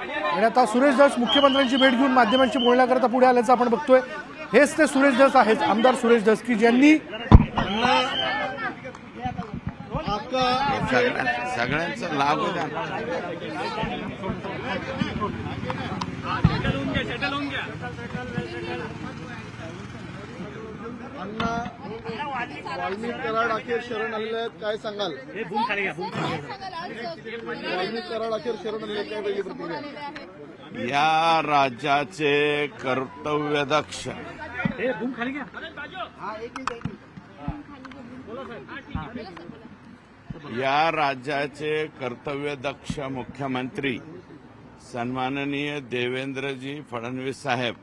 आणि आता सुरेश धस मुख्यमंत्र्यांची भेट घेऊन माध्यमांशी बोलण्याकरता पुढे आल्याचं आपण बघतोय। हेच ते सुरेश धस आहेत, आमदार सुरेश धस, की ज्यांनी सगळ्यांचा लाभ होता। वाल्मिक कराड अखेर शरण आलेले आहेत, काय सांगाल? वाल्मिक कराड अखेर शरण आलेले काय वेगळी प्रतिक्रिया? या राज्याचे कर्तव्यदक्ष मुख्यमंत्री सन्माननीय देवेंद्रजी फडणवीस साहेब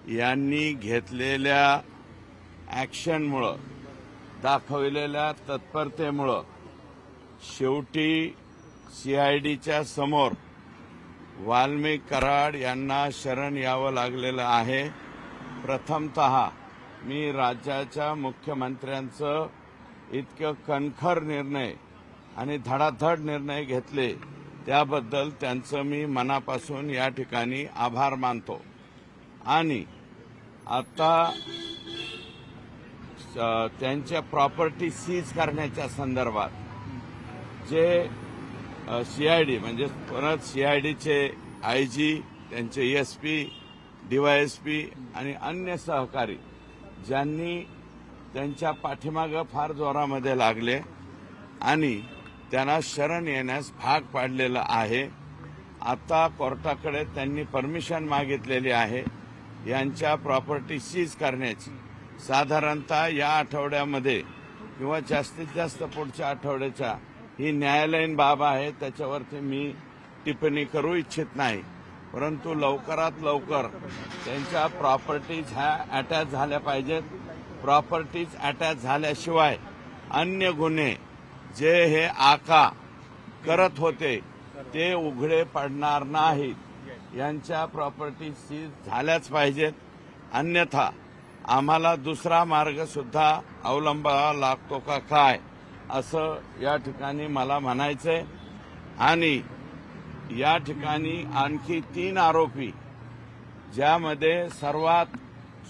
यांनी घेतलेल्या ॲक्शनमुळं, दाखवलेल्या तत्परतेमुळं शेवटी सीआयडीच्या समोर वाल्मिक कराड यांना शरण यावं लागलेलं आहे। प्रथमतः मी राज्याच्या मुख्यमंत्र्यांचं इतकं कणखर निर्णय आणि धडाधड निर्णय घेतले त्याबद्दल त्यांचं मी मनापासून या ठिकाणी आभार मानतो। आणि आता त्यांच्या प्रॉपर्टी सीज करण्याच्या संदर्भात जे सीआयडी म्हणजे परत सीआयडीचे आयजी, त्यांचे एसपी, डीवायएसपी आणि अन्य सहकारी ज्यांनी त्यांच्या पाठीमागं फार जोरामध्ये लागले आणि त्यांना शरण येण्यास भाग पाडलेलं आहे। आता कोर्टाकडे त्यांनी परमिशन मागितलेली आहे यांच्या प्रॉपर्टी सीज करण्याची। साधारणतः या आठवड्यामध्ये किंवा जास्तीत जास्त पुढच्या आठवड्याच्या ही न्यायालयीन बाब आहे, त्याच्यावरती मी टिप्पणी करू इच्छित नाही, परंतु लवकरात लवकर त्यांच्या प्रॉपर्टीज ह्या अटॅच झाल्या पाहिजेत। प्रॉपर्टीज अटॅच झाल्याशिवाय अन्य गुन्हे जे हे आका करत होते ते उघडे पडणार नाहीत। यांच्या प्रॉपर्टी सीज झाल्याच पाहिजेत, अन्यथा आम्हाला दुसरा मार्ग सुद्धा अवलंबावा लागतो का काय असं या ठिकाणी मला म्हणायचंय। आणि या ठिकाणी आणखी 3 आरोपी, ज्यामध्ये सर्वात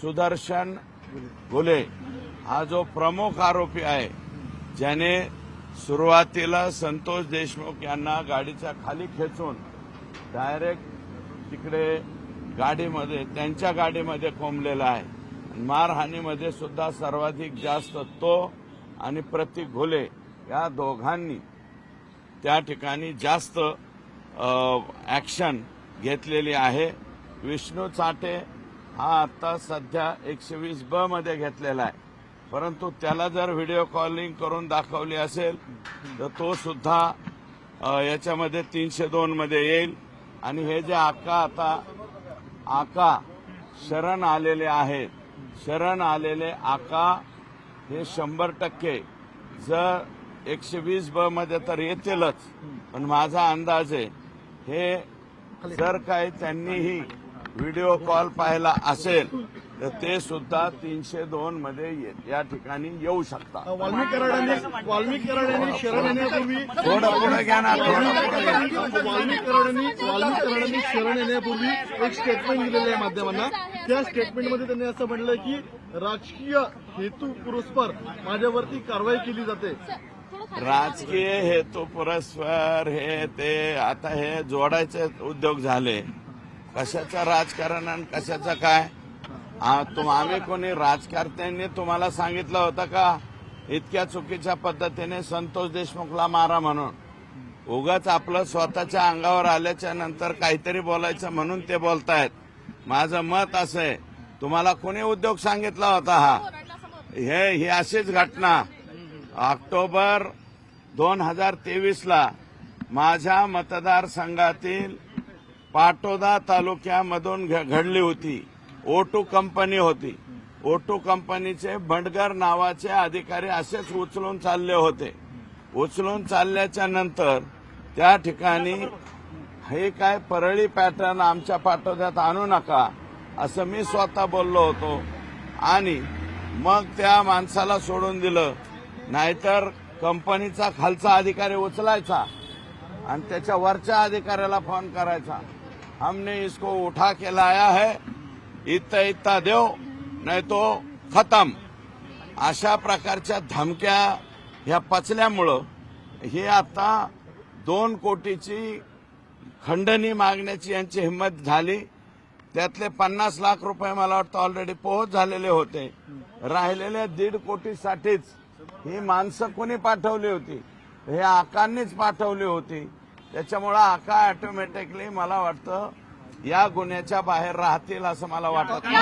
सुदर्शन घुले हा जो प्रमुख आरोपी आहे, ज्याने सुरुवातीला संतोष देशमुख यांना गाडीच्या खाली खेचून डायरेक्ट तिकडे गाडीमध्ये, त्यांच्या गाडीमध्ये कोंबलेला आहे। मारहाणीमध्ये सुद्धा सर्वाधिक जास्त तो आणि प्रतीक घोले या दोघांनी त्या ठिकाणी जास्त ॲक्शन घेतलेली आहे। विष्णू चाटे हा आता सध्या 120B मध्ये घेतलेला आहे, परंतु त्याला जर व्हिडिओ कॉलिंग करून दाखवली असेल तर तो सुद्धा याच्यामध्ये 302 मध्ये येईल। आणि हे जे आका शरण आलेले आहेत, शरण आलेले आका हे 100% जर 120B मध्ये तर येतीलच, पण माझा अंदाज आहे हे जर काही त्यांनीही व्हिडिओ कॉल पाहिला असेल तर ते सुद्धा 302 मध्ये या ठिकाणी येऊ शकतात। वाल्मिक कराडांनी शरण येण्यापूर्वी थोडं पुढे घ्या ना, वाल्मिक कराडांनी शरण येण्यापूर्वी एक स्टेटमेंट दिलेलं आहे माध्यमांना। त्या स्टेटमेंटमध्ये त्यांनी असं म्हटलंय की राजकीय हेतू पुरस्पर माझ्यावरती कारवाई केली जाते। राजकीय हेतू पुरस्कार हे ते आता हे जोडायचे उद्योग झाले। कशाचं राजकारण आणि कशाचं काय? आम्ही कोणी राजकारत्यांनी तुम्हाला सांगितलं होतं का इतक्या चुकीच्या पद्धतीने संतोष देशमुखला मारा म्हणून? उगाच आपलं स्वतःच्या अंगावर आल्याच्या नंतर काहीतरी बोलायचं म्हणून ते बोलतायत। माझं मत असं आहे, तुम्हाला कोणी उद्योग सांगितला होता हा? ही अशीच घटना ऑक्टोबर 2023ला माझ्या मतदारसंघातील पाटोदा तालुक्यामधून घडली होती। O2 कंपनी होती। O2 कंपनीचे बंडगर नावाचे अधिकारी असेच उचलून चालले होते। उचलून चालल्याच्या नंतर त्या ठिकाणी हे काय परळी पॅटर्न आमच्या पाटोद्यात आणू नका असं मी स्वतः बोललो होतो आणि मग त्या माणसाला सोडून दिलं, नाहीतर कंपनीचा खालचा अधिकारी उचलायचा आणि त्याच्या वरच्या अधिकाऱ्याला फोन करायचा हमने इसको उठा के लाया है, इतना इतना देव नाही तो खतम, अशा प्रकारच्या धमक्या ह्या पचल्यामुळं हे आता 2 कोटीची खंडणी मागण्याची यांची हिंमत झाली. त्यातले 50 लाख रुपये मला वाटतं ऑलरेडी पोहोच झालेले होते. राहिलेल्या 1.5 कोटीसाठीच ही माणसं कोणी पाठवली होती? हे आकांनीच पाठवली होती. त्याच्यामुळं आका ऑटोमॅटिकली मला वाटतं या गुन्ह्याच्या बाहेर राहतील असं मला वाटत नाही.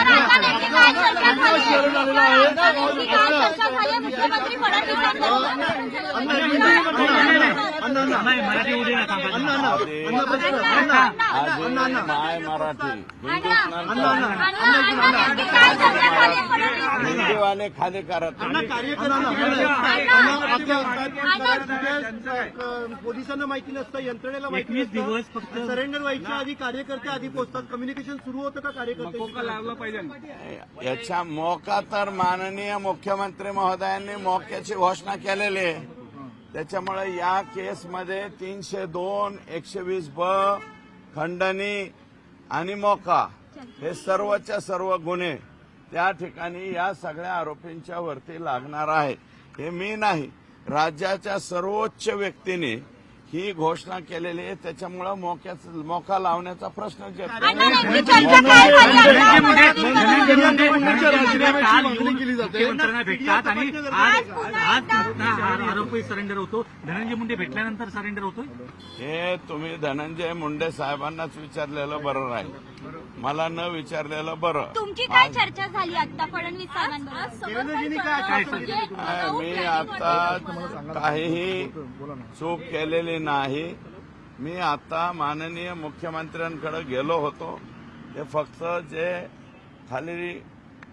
माय मराठी हिंदीवाले खाली करत पोलिसांना माहिती नसतं, यंत्रणेला माहिती नसतं. सरेंडर व्हायच्या आधी कार्यकर्ते आधी पोहोचतात. कम्युनिकेशन सुरू होतं का कार्यकर्ते लावलं पाहिजे? याच्या मोका तर माननीय मुख्यमंत्री महोदयांनी मोक्याची घोषणा केलेली आहे. त्याच्यामुळे या केसमध्ये 302, 120(ब), खंडणी आणि मोका हे सर्वच्या सर्व गुन्हे त्या ठिकाणी या सगळ्या आरोपींच्या वरती लागणार आहे. हे मी नाही, राज्याच्या सर्वोच्च व्यक्तीने ही घोषणा केलेली आहे. त्याच्यामुळे मोका लावण्याचा प्रश्न भेटतात आणि आज आरोपी सरेंडर होतो. धनंजय मुंडे भेटल्यानंतर सरेंडर होतोय. हे तुम्ही धनंजय मुंडे साहेबांनाच विचारलेलं बरं राहील, मला न विचारलेलं बरं. तुमची काय चर्चा झाली आता फडणवीस साहेबांबरोबर? मी आता काहीही चूक केलेली नाही. मी आता माननीय मुख्यमंत्र्यांकडे गेलो होतो. ते फक्त जे खाली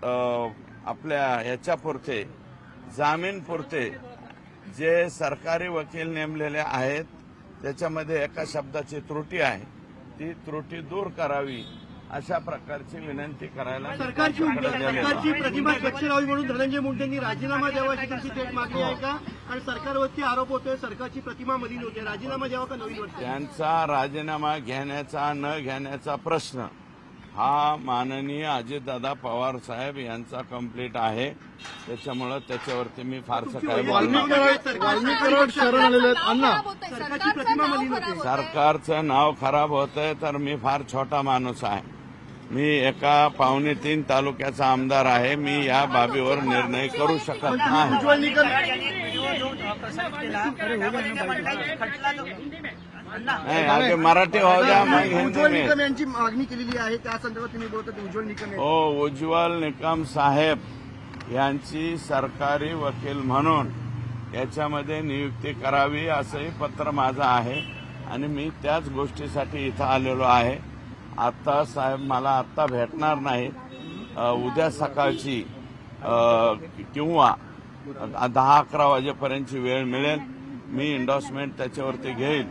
आपल्या ह्याच्यापुरते जामीनपुरते जे सरकारी वकील नेमलेले आहेत त्याच्यामध्ये एका शब्दाची त्रुटी आहे, ती त्रुटी दूर करावी अशा प्रकारची विनंती करायला सरकारची प्रतिमा स्वच्छ राहावी म्हणून धनंजय मुंडेंनी राजीनामा द्यावा अशी त्यांची थेट मागणी आहे का? कारण सरकारवरती आरोप होतोय सरकारची प्रतिमा मलिन होते, राजीनामा द्यावा का नवीन वर्ष? त्यांचा राजीनामा घेण्याचा न घेण्याचा प्रश्न हा माननीय अजितदादा पवार साहेब यांचा कंप्लीट आहे. त्याच्यामुळं त्याच्यावरती मी फारसं काय सरकारची प्रतिमा मलिन होते. सरकारचं नाव खराब होतंय तर मी फार छोटा माणूस आहे. मी एका 2.25 तालुक्याचा आमदार आहे. मी या बाबीवर निर्णय करू शकत नाही. नाही, आधी मराठी होऊ द्या, मग हिंदी में. यांची मागणी केलेली आहे त्या संदर्भात तुम्ही बोलता उज्ज्वल निकम. हो, उज्ज्वल निकम साहेब यांची सरकारी वकील म्हणून याच्यामध्ये नियुक्ती करावी असंही पत्र माझं आहे आणि मी त्याच गोष्टीसाठी इथं आलेलो आहे. आता साहेब मला आत्ता भेटणार नाही, उद्या सकाळची किंवा 10-11 वाजेपर्यंतची वेळ मिळेल. मी इंडोर्समेंट त्याच्यावरती घेईल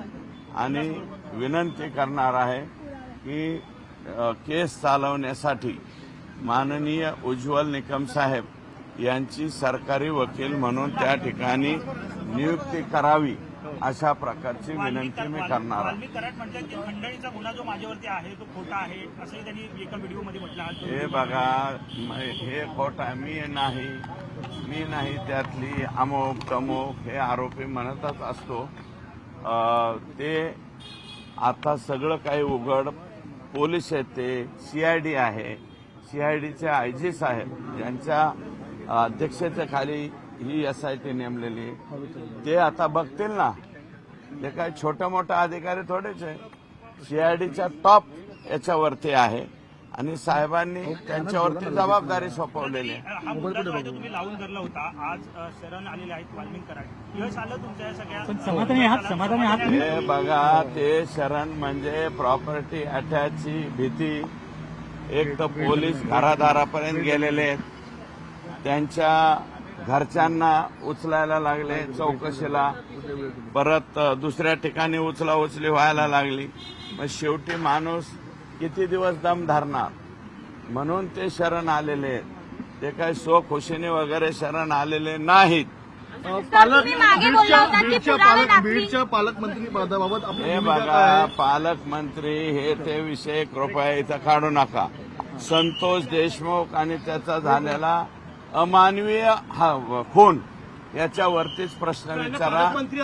आणि विनंती करणार आहे की केस चालवण्यासाठी माननीय उज्ज्वल निकम साहेब यांची सरकारी वकील म्हणून त्या ठिकाणी नियुक्ती करावी अशा प्रकारची विनंती मी करणार आहे. खंडणीचा गुन्हा जो माझ्यावरती आहे तो खोटा आहे असंही त्यांनी एका व्हिडिओमध्ये म्हटलं आहे. हे बघा, हे खोट आहे, मी नाही त्यातली अमुक तमुक हे आरोपी म्हणतच असतो. ते आता सगळं काही उघड पोलीस आहेत, ते सीआयडी आहे, सीआयडीचे आयजी साहेब यांच्या अध्यक्षतेच्या खाली ही एसआयटी नेमलेली, ते आता बघतील ना. ते काही छोटे मोठे अधिकारी थोडेच आहे, सीआयडीच्या टॉप याच्यावरती आहे आणि साहेबांनी त्यांच्यावरती जबाबदारी सोपवलेली आहे. हा मुद्दा जो आहे तो तुम्ही लावून धरला होता. आज शरण आलेले आहेत वाल्मिक कराड, यश आलं तुमच्या सगळ्या समाधानी आहात? हे बघा, ते शरण म्हणजे प्रॉपर्टी अटॅचची भीती. एक तर पोलीस घरादारापर्यंत गेलेले आहेत, त्यांच्या घरच्यांना उचलायला लागले चौकशीला, परत दुसऱ्या ठिकाणी उचलाउचली व्हायला लागली. मग शेवटी माणूस किती दिवस दम धरणार, म्हणून ते शरण आलेले आहेत. ते काही खुशीने वगैरे शरण आलेले नाहीत. पालक तुम्ही मागे बोलला होता की पुरावे लागतील. बीडच्या पालकमंत्री पदाबाबत आपली हे भूमिका काय बघा, आहे? पालकमंत्री हे ते विषय कृपया इथं काढू नका. संतोष देशमुख आणि त्याचा झालेला अमानवीय खून याच्यावरतीच प्रश्न विचारा. पालकमंत्री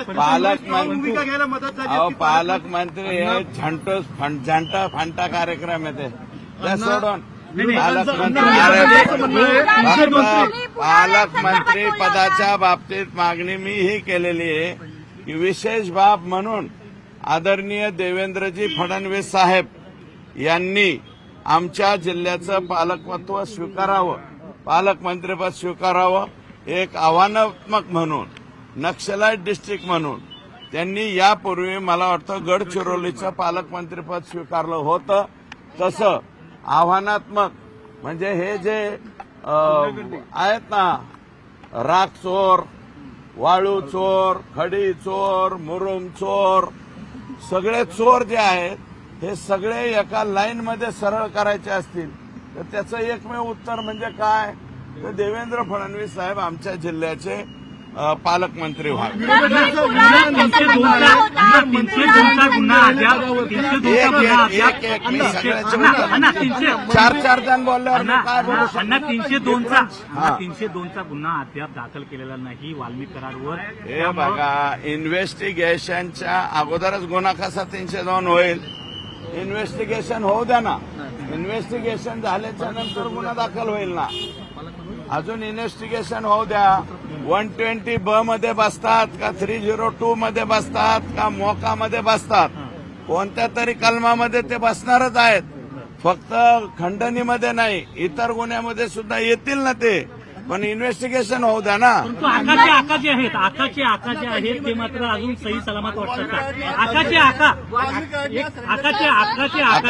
भूमिका घ्यायला मदत झाली अहो की पालकमंत्री हे झंटा फांटा कार्यक्रम आहे ते सोडून पालकमंत्री पदाच्या बाबतीत मागणी मी ही केलेली आहे की विशेष बाब म्हणून आदरणीय देवेंद्रजी फडणवीस साहेब यांनी आमच्या जिल्ह्याचं पालकत्व स्वीकारावं, पालकमंत्रीपद स्वीकारावं. एक आव्हानात्मक म्हणून, नक्षलाईट डिस्ट्रिक्ट म्हणून त्यांनी यापूर्वी मला वाटतं गडचिरोलीचं पालकमंत्रीपद स्वीकारलं होतं. तसं आव्हानात्मक म्हणजे हे जे आहेत ना, राख चोर, वाळू चोर, खडी चोर, मुरुम चोर, सगळे चोर जे आहेत हे सगळे एका लाईनमध्ये सरळ करायचे असतील तर त्याचं एकमेव उत्तर म्हणजे काय, तर देवेंद्र फडणवीस साहेब आमच्या जिल्ह्याचे पालकमंत्री व्हावे. चार जण बोलल्यावर मी काय बोलू शकतो? 302चा गुन्हा अद्याप दाखल केलेला नाही वाल्मिक करारवर. हे बघा, इन्व्हेस्टिगेशनच्या अगोदरच गुन्हा कसा 302 होईल? इन्व्हेस्टिगेशन होऊ द्या ना. इन्व्हेस्टिगेशन झाल्याच्या नंतर गुन्हा दाखल होईल ना. अजून इन्व्हेस्टिगेशन होऊ द्या. 120B मध्ये बसतात का 302 मध्ये बसतात का मोकामध्ये बसतात, कोणत्या तरी कलमामध्ये ते बसणारच आहेत. फक्त खंडणीमध्ये नाही, इतर गुन्ह्यामध्ये सुद्धा येतील ना ते, पण इन्व्हेस्टिगेशन होऊ द्या ना. परंतु आका जे आहेत ते मात्र अजून सही सलामत वाटतात का? आकाचे आता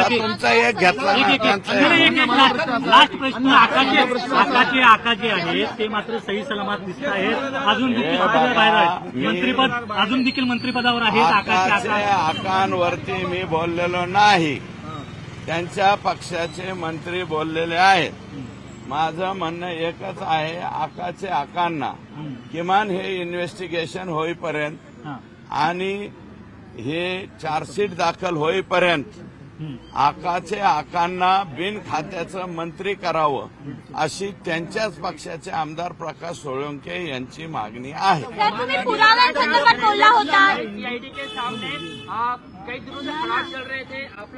तुमचा एक घेतला ना, त्यांचा एक. लास्ट प्रश्न. आका जे आहेत ते मात्र सही सलामत दिसत आहेत, अजून देखील बाहेर आहेत, मंत्रीपद अजून देखील मंत्रिपदावर आहेत. आकाचे आकांवरती मी बोललेलो नाही, त्यांच्या पक्षाचे मंत्री बोललेले आहेत. माझं म्हणणं एकच आहे, आकाचे आकांना किमान हे इन्व्हेस्टिगेशन होईपर्यंत आणि हे चार्जशीट दाखल होईपर्यंत आकाचे आकांना बिन खात्याचं मंत्री करावं अशी त्यांच्याच पक्षाचे आमदार प्रकाश सोळंके यांची मागणी आहे. सर, तुम्ही पुराव्यांसंदर्भात बोलला होता. सीआईडी के सामने कई दिनों से खराब चल रहे थे आप लोग